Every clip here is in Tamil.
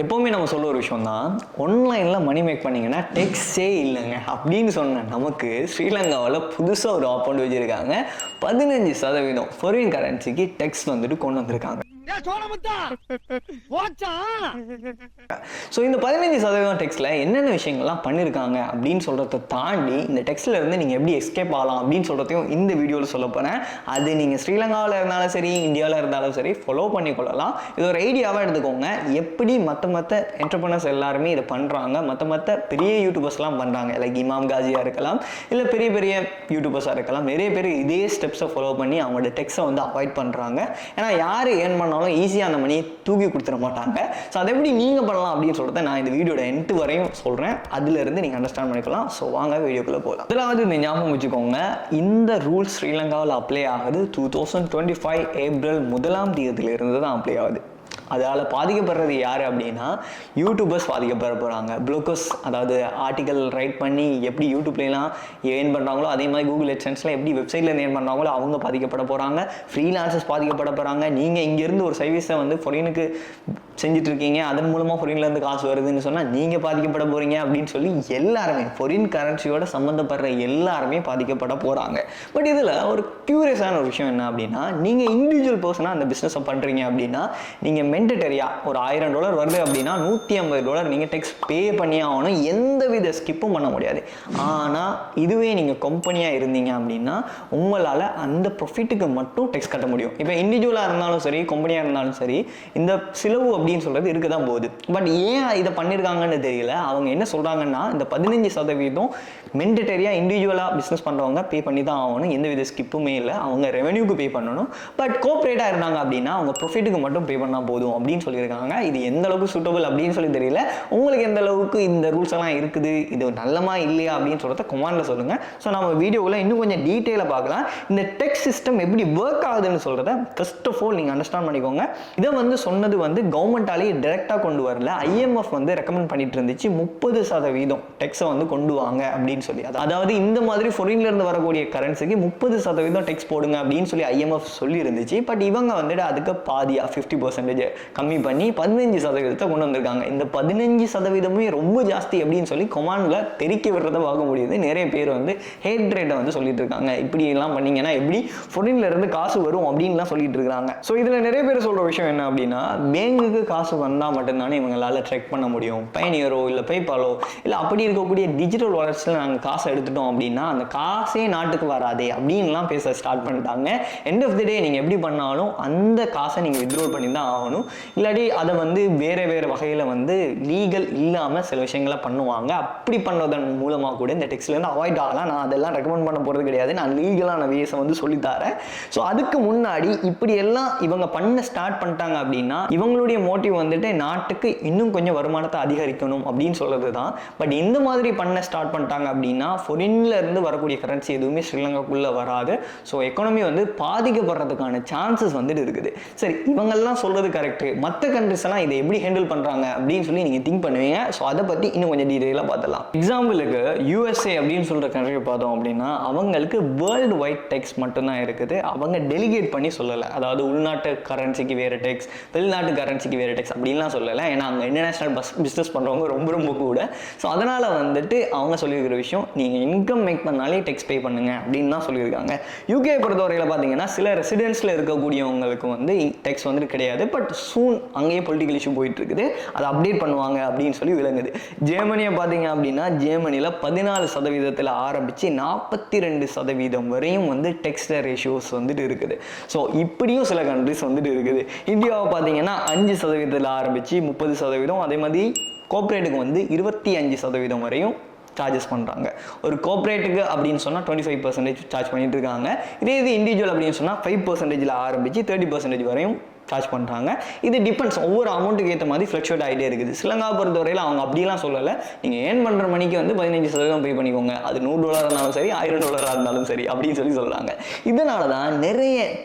எப்போவுமே நம்ம சொல்ல ஒரு விஷயம் தான், ஆன்லைனில் மணி மேக் பண்ணிங்கன்னா டெக்ஸே இல்லைங்க அப்படின்னு சொன்ன நமக்கு ஸ்ரீலங்காவில் புதுசாக ஒரு ஆப்போண்ட் வச்சுருக்காங்க. 15% ஃபாரின் கரன்சிக்கு டெக்ஸ் வந்துட்டு கொண்டு வந்திருக்காங்க. ஸோ இந்த 15% டெக்ஸ்ட்ல என்னென்ன விஷயங்கள்லாம் பண்ணியிருக்காங்க அப்படின்னு சொல்கிறத தாண்டி இந்த டெக்ஸ்ட்ல இருந்து நீங்கள் எப்படி எஸ்கேப் ஆகலாம் அப்படின்னு சொல்கிறதையும் இந்த வீடியோவில் சொல்ல போகிறேன். அது நீங்கள் ஸ்ரீலங்காவில் இருந்தாலும் சரி, இந்தியாவில் இருந்தாலும் சரி ஃபாலோ பண்ணிக்கொள்ளலாம். இது ஒரு ஐடியாவாக எடுத்துக்கோங்க. எப்படி மற்ற என்டர்பிரனர்ஸ் எல்லாருமே இதை பண்ணுறாங்க, மற்ற பெரிய யூடியூபர்ஸ்லாம் பண்ணுறாங்க. லைக் இமாம் காஜியாக இருக்கலாம், இல்லை பெரிய பெரிய யூடியூபர்ஸாக இருக்கலாம். நிறைய பேர் இதே ஸ்டெப்ஸை ஃபாலோ பண்ணி அவங்களோட டெக்ஸை வந்து அவாய்ட் பண்ணுறாங்க. ஏன்னா யார் ஏர்ன் பண்ணாலும் ஈஸியாக அந்த மணியை தூக்கி கொடுத்துட மாட்டாங்க. ஸோ அதை எப்படி நீங்கள் பண்ணலாம் அப்படின்னு சொல்லிட்டு நான் இந்த வீடியோட எண்ட் வரையும் சொல்கிறேன். அதிலிருந்து நீங்கள் அண்டர்ஸ்டாண்ட் பண்ணிக்கலாம். ஸோ வாங்க வீடியோக்குள்ளே போகலாம். இதில் இந்த ஞாபகம் வச்சுக்கோங்க, இந்த ரூல்ஸ் ஸ்ரீலங்காவில் அப்ளை ஆகுது 2025 ஏப்ரல் 1 தான் அப்ளை ஆகுது. அதால் பாதிக்கப்படுறது யார் அப்படின்னா யூடியூபர்ஸ் பாதிக்கப்பட போகிறாங்க. ப்ளோக்கர்ஸ், அதாவது ஆர்டிக்கல் ரைட் பண்ணி எப்படி யூடியூப்லாம் ஏர்ன் பண்ணுறாங்களோ அதே மாதிரி கூகுள் AdSenseல எப்படி வெப்சைட்டில் ஏர்ன் பண்ணுறாங்களோ அவங்க பாதிக்கப்பட போகிறாங்க. ஃப்ரீலான்சர்ஸ் பாதிக்கப்பட போகிறாங்க. நீங்கள் இங்கேருந்து ஒரு சர்வீஸை வந்து ஃபாரினுக்கு செஞ்சுட்டு இருக்கீங்க, அதன் மூலமாக ஃபாரின்லேருந்து காசு வருதுன்னு சொன்னால் நீங்கள் பாதிக்கப்பட போகிறீங்க அப்படின்னு சொல்லி எல்லாருமே ஃபாரின் கரன்சியோட சம்மந்தப்படுற எல்லாருமே பாதிக்கப்பட போகிறாங்க. பட் இதில் ஒரு க்யூரியஸான ஒரு விஷயம் என்ன அப்படின்னா, நீங்கள் இண்டிவிஜுவல் பர்சனாக அந்த பிஸ்னஸை பண்ணுறீங்க அப்படின்னா நீங்கள் மெண்டட்டரியாக ஒரு $1000 வருது அப்படின்னா $150 நீங்கள் டெக்ஸ் பே பண்ணி ஆகணும். எந்த வித ஸ்கிப்பும் பண்ண முடியாது. ஆனால் இதுவே நீங்கள் கம்பெனியாக இருந்தீங்க அப்படின்னா உங்களால் அந்த ப்ராஃபிட்டுக்கு மட்டும் டெக்ஸ் கட்ட முடியும். இப்போ இண்டிவிஜுவலாக இருந்தாலும் சரி, கம்பெனியாக இருந்தாலும் சரி, இந்த சிலவு அப்படின்னு சொல்கிறது இருக்க தான் போகுது. பட் ஏன் இதை பண்ணியிருக்காங்கன்னு தெரியல. அவங்க என்ன சொல்கிறாங்கன்னா, இந்த 15% மெண்டட்டரியாக இண்டிவிஜுவலாக பிஸ்னஸ் பண்ணுறவங்க பே பண்ணி தான் ஆகணும். எந்த வித ஸ்கிப்புமே இல்லை. அவங்க ரெவென்யூக்கு பே பண்ணணும். பட் கோஆப்ரேட்டாக இருந்தாங்க அப்படின்னா அவங்க ப்ராஃபிட்டுக்கு மட்டும் பே பண்ணால் போதும் அப்படின்னு சொல்லியிருக்காங்க. இது எந்த அளவுக்கு சூட்டபிள் அப்படின்னு சொல்லி தெரியல. உங்களுக்கு எந்த அளவுக்கு இந்த ரூல்ஸ் எல்லாம் இருக்குது, இது நல்லமா இல்லையா அப்படின்னு சொல்கிறத கமெண்ட்டில் சொல்லுங்கள். ஸோ நம்ம வீடியோவில் இன்னும் கொஞ்சம் டீட்டெயிலாக பார்க்கலாம். இந்த டெக்ஸ் சிஸ்டம் எப்படி ஒர்க் ஆகுதுன்னு சொல்கிறத ஃபர்ஸ்ட் ஆஃப் ஆல் நீங்கள் அண்டர்ஸ்டாண்ட் பண்ணிக்கோங்க. இதை வந்து சொன்னது வந்து கவர்மெண்டாலேயே டைரெக்டாக கொண்டு வரல. IMF வந்து ரெக்கமெண்ட் பண்ணிட்டு இருந்துச்சு 30% டெக்ஸை வந்து கொண்டு வாங்க அப்படின்னு சொல்லி. அதாவது இந்த மாதிரி ஃபாரின்ல இருந்து வரக்கூடிய கரன்சிக்கு 30% டெக்ஸ் போடுங்க அப்படின்னு சொல்லி IMF சொல்லி இருந்துச்சு. பட் இவங்க வந்துட்டு அதுக்கு பாதியா 50% கம்மி பண்ணி 15% கொண்டு வந்திருக்காங்க. இந்த 15% ரொம்ப ஜாஸ்தி அப்படின்னு சொல்லி கொமாண்டில் தெரிக்க விடுறத பார்க்க முடியுது. நிறைய பேர் வந்து ஹேட் ரேட்டை வந்து சொல்லிட்டு இருக்காங்க. இப்படி எல்லாம் பண்ணீங்கன்னா எப்படி ஃபாரின்ல இருந்து காசு வரும் அப்படின்லாம் சொல்லிட்டு இருக்காங்க. ஸோ இதில் நிறைய பேர் சொல்ற விஷயம் என்ன அப்படின்னா, பேங்குக்கு காசு வந்தால் மட்டும்தானே இவங்களால ட்ரெக் பண்ண முடியும். பயனியரோ இல்லை பேபாலோ இல்லை அப்படி இருக்கக்கூடிய டிஜிட்டல் வாலெட்ஸில் நாங்கள் காசை எடுத்துட்டோம் அப்படின்னா அந்த காசே நாட்டுக்கு வராதே அப்படின்லாம் பேச ஸ்டார்ட் பண்ணிட்டாங்க. எண்ட் ஆஃப் தி டே நீங்கள் எப்படி பண்ணாலும் அந்த காசை நீங்கள் வித்ட்ரால் பண்ணி தான் ஆகணும். இல்லாட்டி அதை வந்து வேறு வகையில் வந்து லீகல் இல்லாமல் சில விஷயங்களை பண்ணுவாங்க. அப்படி பண்ணுறதன் மூலமாக கூட இந்த டெக்ஸ்ட்லேருந்து அவாய்ட் ஆகலாம். நான் அதெல்லாம் ரெக்கமெண்ட் பண்ண போகிறது கிடையாது. நான் லீகலான வேஸை வந்து சொல்லித்தரேன். ஸோ அதுக்கு முன்னாடி இப்படி எல்லாம் இவங்க பண்ண ஸ்டார்ட் பண்ணிட்டாங்க அப்படின்னா இவங்களுடைய மோட்டிவ் வந்துட்டு நாட்டுக்கு இன்னும் கொஞ்சம் வருமானத்தை அதிகரிக்கணும் அப்படின்னு சொல்கிறது தான். பட் இந்த மாதிரி பண்ண ஸ்டார்ட் பண்ணிட்டாங்க அப்படின்னா ஃபாரின்ல இருந்து வரக்கூடிய கரன்சி எதுவுமே ஸ்ரீலங்காக்குள்ளே வராது. ஸோ எக்கானமி வந்து பாதிக்கப்படுறதுக்கான சான்சஸ் வந்துட்டு இருக்குது. சரி, இவங்கெல்லாம் சொல்கிறது கரெக்டு. மற்ற கண்ட்ரிஸ் எல்லாம் இதை எப்படி ஹேண்டில் பண்ணுறாங்க அப்படின்னு சொல்லி நீங்கள் திங்க் பண்ணுவீங்க. ஸோ அதை பற்றி இன்னும் கொஞ்சம் டீட்டெயிலாக பார்த்துலாம். எக்ஸாம்பிளுக்கு USA அப்படின்னு சொல்கிற கண்ட்ரியை பார்த்தோம் அப்படின்னா அவங்களுக்கு வேர்ல்டு வைட் டெக்ஸ் மட்டும்தான் இருக்குது. அவங்க டெலிகேட் பண்ணி சொல்லலை. அதாவது உள்நாட்டு கரன்சிக்கு வேறு டெக்ஸ், வெளிநாட்டு கரன்சிக்கு வேறு டெக்ஸ் அப்படின்லாம் சொல்லலை. ஏன்னா அங்கே இன்டர்நேஷனல் பிஸ்னஸ் பண்ணுறவங்க ரொம்ப கூட. ஸோ அதனால் வந்துட்டு அவங்க சொல்லியிருக்கிற விஷயம், நீங்கள் இன்கம் மேக் பண்ணாலே டெக்ஸ் பே பண்ணுங்க அப்படின்னு தான் சொல்லியிருக்காங்க. UK பொறுத்தவரையில் பார்த்தீங்கன்னா சில ரெசிடென்ஸில் இருக்கக்கூடியவங்களுக்கு வந்து டெக்ஸ் வந்துட்டு கிடையாது. பட் சூன் அங்கேயே பொலிட்டிக்கல் இஷ்யூ போயிட்டு இருக்குது. அதை அப்டேட் பண்ணுவாங்க அப்படின்னு சொல்லி விளங்குது. ஜெர்மனியை பார்த்தீங்க அப்படின்னா ஜெர்மனியில் 14% ஆரம்பித்து 42% வரையும் வந்து டெக்ஸ் ரேஷியோஸ் வந்துட்டு இருக்குது. ஸோ இப்படியும் சில கண்ட்ரிஸ் வந்துட்டு இருக்குது. இந்தியாவை பார்த்தீங்கன்னா 5% ஆரம்பித்து 30%, அதே மாதிரி கோஆப்ரேட்டுக்கு வந்து 25% வரையும் சார்ஜஸ் பண்ணுறாங்க. ஒரு கோஆப்ரேட்டுக்கு அப்படின்னு சொன்னால் 25% சார்ஜ் பண்ணிட்டு இருக்காங்க. இதே இது இண்டிவிஜுவல் அப்படின்னு சொன்னால் 5% ஆரம்பித்து 30% வரையும் சார்ஜ் பண்ணுறாங்க. இது டிபெண்ட்ஸ், ஒவ்வொரு அமௌண்ட்டுக்கு ஏற்ற மாதிரி ஃப்ளக்சுவேட் ஆகிட்டே இருக்குது. ஸ்ரீலங்கா பொறுத்தவரையில் அவங்க அப்படிலாம் சொல்லலை. நீங்கள் ஏர்ன் பண்ணுற மணிக்கு வந்து 15% பே பண்ணிக்கோங்க. அது $100 இருந்தாலும் சரி, $1000 இருந்தாலும் சரி அப்படின்னு சொல்லி சொல்கிறாங்க. இதனால தான் நிறைய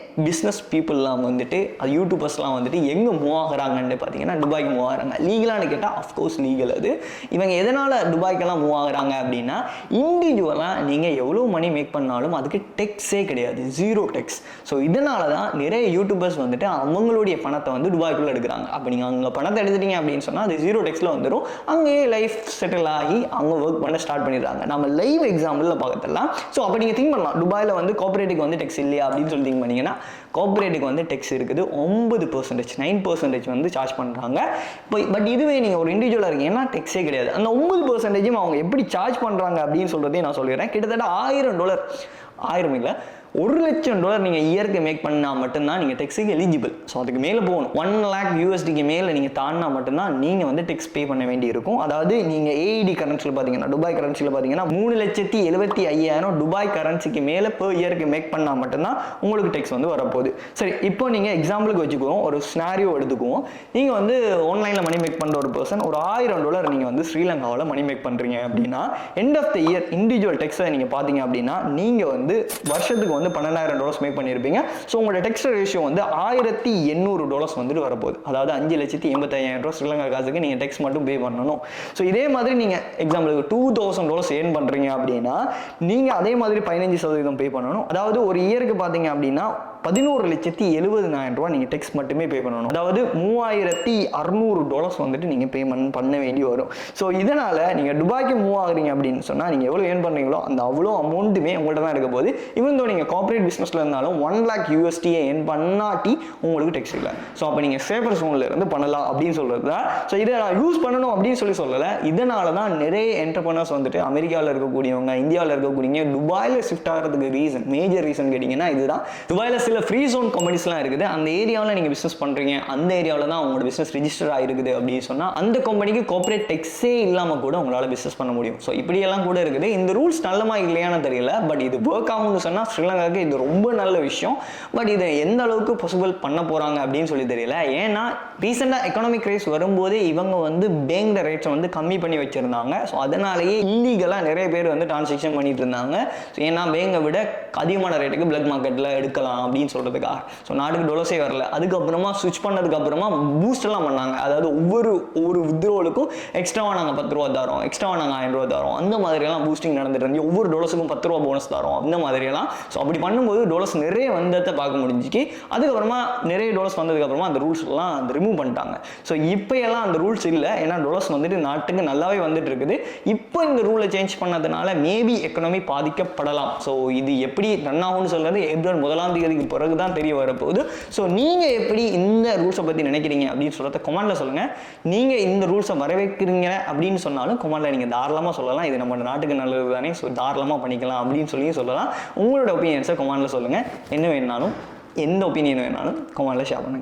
பிஸ்னஸ் பீப்புளெலாம் வந்துட்டு அது யூடியூபர்ஸ்லாம் வந்துட்டு எங்கே மூவ் ஆகுறாங்கன்னு பார்த்தீங்கன்னா துபாய்க்கு மூவ் ஆகுறாங்க. லீகலானு கேட்டால் அஃப்கோர்ஸ் லீகல். அது இவங்க எதனால் துபாய்க்கெல்லாம் மூவ் ஆகுறாங்க அப்படின்னா, இண்டிவிஜுவலாக நீங்கள் எவ்வளோ மணி மேக் பண்ணாலும் அதுக்கு டெக்ஸே கிடையாது, 0 டெக்ஸ். ஸோ இதனால தான் நிறைய யூடியூபர்ஸ் வந்துட்டு அவங்களுடைய பணத்தை வந்து துபாய்க்குள்ளே எடுக்கிறாங்க. அப்போ நீங்கள் அங்கே பணத்தை எடுத்துட்டீங்க அப்படின்னு சொன்னால் அது 0 டெக்ஸில் வந்துடும். அங்கேயே லைஃப் செட்டில் ஆகி அவங்க ஒர்க் பண்ண ஸ்டார்ட் பண்ணிடுறாங்க. நம்ம லைவ் எக்ஸாம்பிளில் பார்த்துடலாம். ஸோ அப்போ நீங்கள் திங்க் பண்ணலாம், துபாயில் வந்து கோஆபரேட்டுக்கு வந்து டெக்ஸ் இல்லையா அப்படின்னு சொல்லி திங்க் பண்ணிங்கன்னா, கோஆபரேட்டுக்கு வந்து டெக்ஸ் இருக்குது. 9%, 9% வந்து சார்ஜ் பண்ணுறாங்க. இப்போ பட் இதுவே நீங்கள் ஒரு இண்டிவிஜுவலாக இருக்கீங்கன்னா டெக்ஸே கிடையாது. அந்த 9% அவங்க எப்படி சார்ஜ் பண்ணுறாங்க அப்படின்னு சொல்கிறதையும் நான் சொல்லிடுறேன். கிட்டத்தட்ட $1000, 1000 இல்லை, $1,00,000 நீங்கள் இயருக்கு மேக் பண்ணால் மட்டும்தான் நீங்கள் டெக்ஸுக்கு எலிஜிபிள். ஸோ அதுக்கு மேலே போகணும். $1,00,000 மேலே நீங்கள் தாண்டினா மட்டும்தான் நீங்கள் வந்து டெக்ஸ் பே பண்ண வேண்டி இருக்கும். அதாவது நீங்கள் ஏஇடி கரன்சியில் பார்த்தீங்கன்னா, துபாய் கரன்சியில் பார்த்தீங்கன்னா 3,75,000 துபாய் கரன்சிக்கு மேலே பெர் இயருக்கு மேக் பண்ணால் மட்டும்தான் உங்களுக்கு டெக்ஸ் வந்து வரப்போகுது. சரி, இப்போ நீங்கள் எக்ஸாம்பிளுக்கு வச்சுக்குவோம், ஒரு ஸ்னாரியோ எடுத்துக்குவோம். நீங்கள் வந்து ஆன்லைனில் மணி மேக் பண்ணுற ஒரு பர்சன் ஒரு $1000 நீங்கள் வந்து ஸ்ரீலங்காவில் மணி மேக் பண்ணுறீங்க அப்படின்னா, end of the year individual டெக்ஸை நீங்கள் பார்த்தீங்க அப்படின்னா, நீங்கள் வந்து வருஷத்துக்கு வந்து $12,000 மேக் பண்ணியிருப்பீங்க. ஸோ உங்களோட டெக்ஸ் ரேஷியோ வந்து $1,800 வந்துட்டு வரப்போகுது. அதாவது $5,85,000 ஸ்ரீலங்கா காசுக்கு நீங்கள் டெக்ஸ் மட்டும் பே பண்ணணும். ஸோ இதே மாதிரி நீங்கள் எக்ஸாம்பிளுக்கு $2,000 ஏர்ன் பண்ணுறீங்க அப்படின்னா, நீங்கள் அதே மாதிரி 15% பே பண்ணணும். அதாவது ஒரு இயருக்கு பார்த்தீங்க அப்படின்னா $11,70,000 நீங்கள் டெக்ஸ் மட்டுமே பே பண்ணணும். அதாவது $3,600 வந்துட்டு நீங்கள் பேமெண்ட் பண்ண வேண்டி வரும். ஸோ இதனால் நீங்கள் துபாய்க்கு மூவ் ஆகுறீங்க அப்படின்னு சொன்னால், நீங்கள் எவ்வளோ ஏர்ன் பண்ணுறீங்களோ அந்த அவ்வளோ அமௌண்ட்டுமே உங்கள்கிட்ட தான் இருக்க போகுது. இவன் தோ நீங்கள் கார்பரேட் பிஸ்னஸில் இருந்தாலும் $1,00,000 ஏர்ன் பண்ணாட்டி உங்களுக்கு டெக்ஸ் இல்லை. ஸோ அப்போ நீங்கள் சேஃபர் ஜோனில் இருந்து பண்ணலாம் அப்படின்னு சொல்கிறது தான். ஸோ இதை நான் யூஸ் பண்ணணும் அப்படின்னு சொல்லலை. இதனால தான் நிறைய என்டர்பிரனர்ஸ் வந்துட்டு அமெரிக்காவில் இருக்கக்கூடியவங்க, இந்தியாவில் இருக்கக்கூடியவங்க துபாயில் ஷிஃப்ட் ஆகிறதுக்கு ரீசன், மேஜர் ரீசன் கேட்டிங்கன்னா இதுதான். துபாயில் சில ஃப்ரீ ஜோன் கம்பெனிஸ்லாம் இருக்குது. அந்த ஏரியாவில் நீங்கள் பிஸ்னஸ் பண்ணுறீங்க, அந்த ஏரியாவில் தான் உங்களோட பிஸ்னஸ் ரிஜிஸ்டர் ஆகிருக்குது அப்படின்னு சொன்னால், அந்த கம்பெனிக்கு கார்பரேட் டெக்ஸே இல்லாமல் கூட உங்களால் பிஸ்னஸ் பண்ண முடியும். ஸோ இப்படியெல்லாம் கூட இருக்குது. இந்த ரூல்ஸ் நல்லமா இல்லையான்னு தெரியல. பட் இது ஒர்க் ஆகும்னு சொன்னால் ஸ்ரீலங்காவுக்கு இது ரொம்ப நல்ல விஷயம். பட் இதை எந்த அளவுக்கு பாசிபிள் பண்ண போகிறாங்க அப்படின்னு சொல்லி தெரியல. ஏன்னா ரீசெண்டாக எக்கனாமிக் கிரைஸ் வரும்போதே இவங்க வந்து பேங்க் ரேட்ஸை வந்து கம்மி பண்ணி வச்சுருந்தாங்க. ஸோ அதனாலேயே இல்லீகலாக நிறைய பேர் வந்து டிரான்சாக்ஷன் பண்ணிட்டு இருந்தாங்க. ஸோ ஏன்னா பேங்கை விட அதிகமான ரேட்டுக்கு பிளாக் மார்க்கெட்டில் எடுக்கலாம் அப்படின்னு சொல்கிறதுக்காக. ஸோ நாட்டுக்கு டொலர்ஸே வரல. அதுக்கப்புறமா ஸ்விட்ச் பண்ணதுக்கு அப்புறமா பூஸ்டெல்லாம் பண்ணாங்க. அதாவது ஒவ்வொரு வித்ரோலுக்கும் எக்ஸ்ட்ராவாக நாங்கள் $10 தரோம், எக்ஸ்ட்ராவாக நாங்கள் $1000 தரோம், அந்த மாதிரியெல்லாம் பூஸ்டிங் நடந்துட்டு இருந்துச்சு. ஒவ்வொரு டொலர்ஸுக்கும் $10 போனஸ் தரோம், அந்த மாதிரியெல்லாம். ஸோ அப்படி பண்ணும்போது டொலர்ஸ் நிறைய வந்ததை பார்க்க முடிஞ்சிச்சு. அதுக்கப்புறமா நிறைய டொலர்ஸ் வந்ததுக்கப்புறமா அந்த ரூல்ஸ் எல்லாம் அந்த ரிமூவ் பண்ணிட்டாங்க. ஸோ இப்போ எல்லாம் அந்த ரூல்ஸ் இல்லை. ஏன்னா டொலர்ஸ் வந்துட்டு நாட்டுக்கு நல்லாவே வந்துட்டு இருக்குது. இப்போ இந்த ரூலை சேஞ்ச் பண்ணதுனால மேபி எக்கனாமி பாதிக்கப்படலாம். ஸோ இது எப்படி ரன் ஆகும்னு சொல்றது ஏப்ரல் 1ஆம் தேதிக்கு பிறகு தான் தெரிய வரப்போகுது. ஸோ நீங்கள் எப்படி இந்த ரூல்ஸை பற்றி நினைக்கிறீங்க அப்படின்னு சொல்கிறத கமெண்ட்டில் சொல்லுங்கள். நீங்கள் இந்த ரூல்ஸை வரவேற்கிறீங்க அப்படின்னு சொன்னாலும் கமெண்ட்டில் நீங்கள் தாராளமாக சொல்லலாம். இது நம்ம நாட்டுக்கு நல்லது தானே, ஸோ தாராளமாக பண்ணிக்கலாம் அப்படின்னு சொல்லலாம். உங்களோட ஒப்பீனியன்ஸை கமெண்ட்டில் சொல்லுங்கள். என்ன வேணாலும், எந்த ஒப்பீனியன் வேணாலும் கமெண்ட்டில் ஷேர் பண்ணுங்கள்.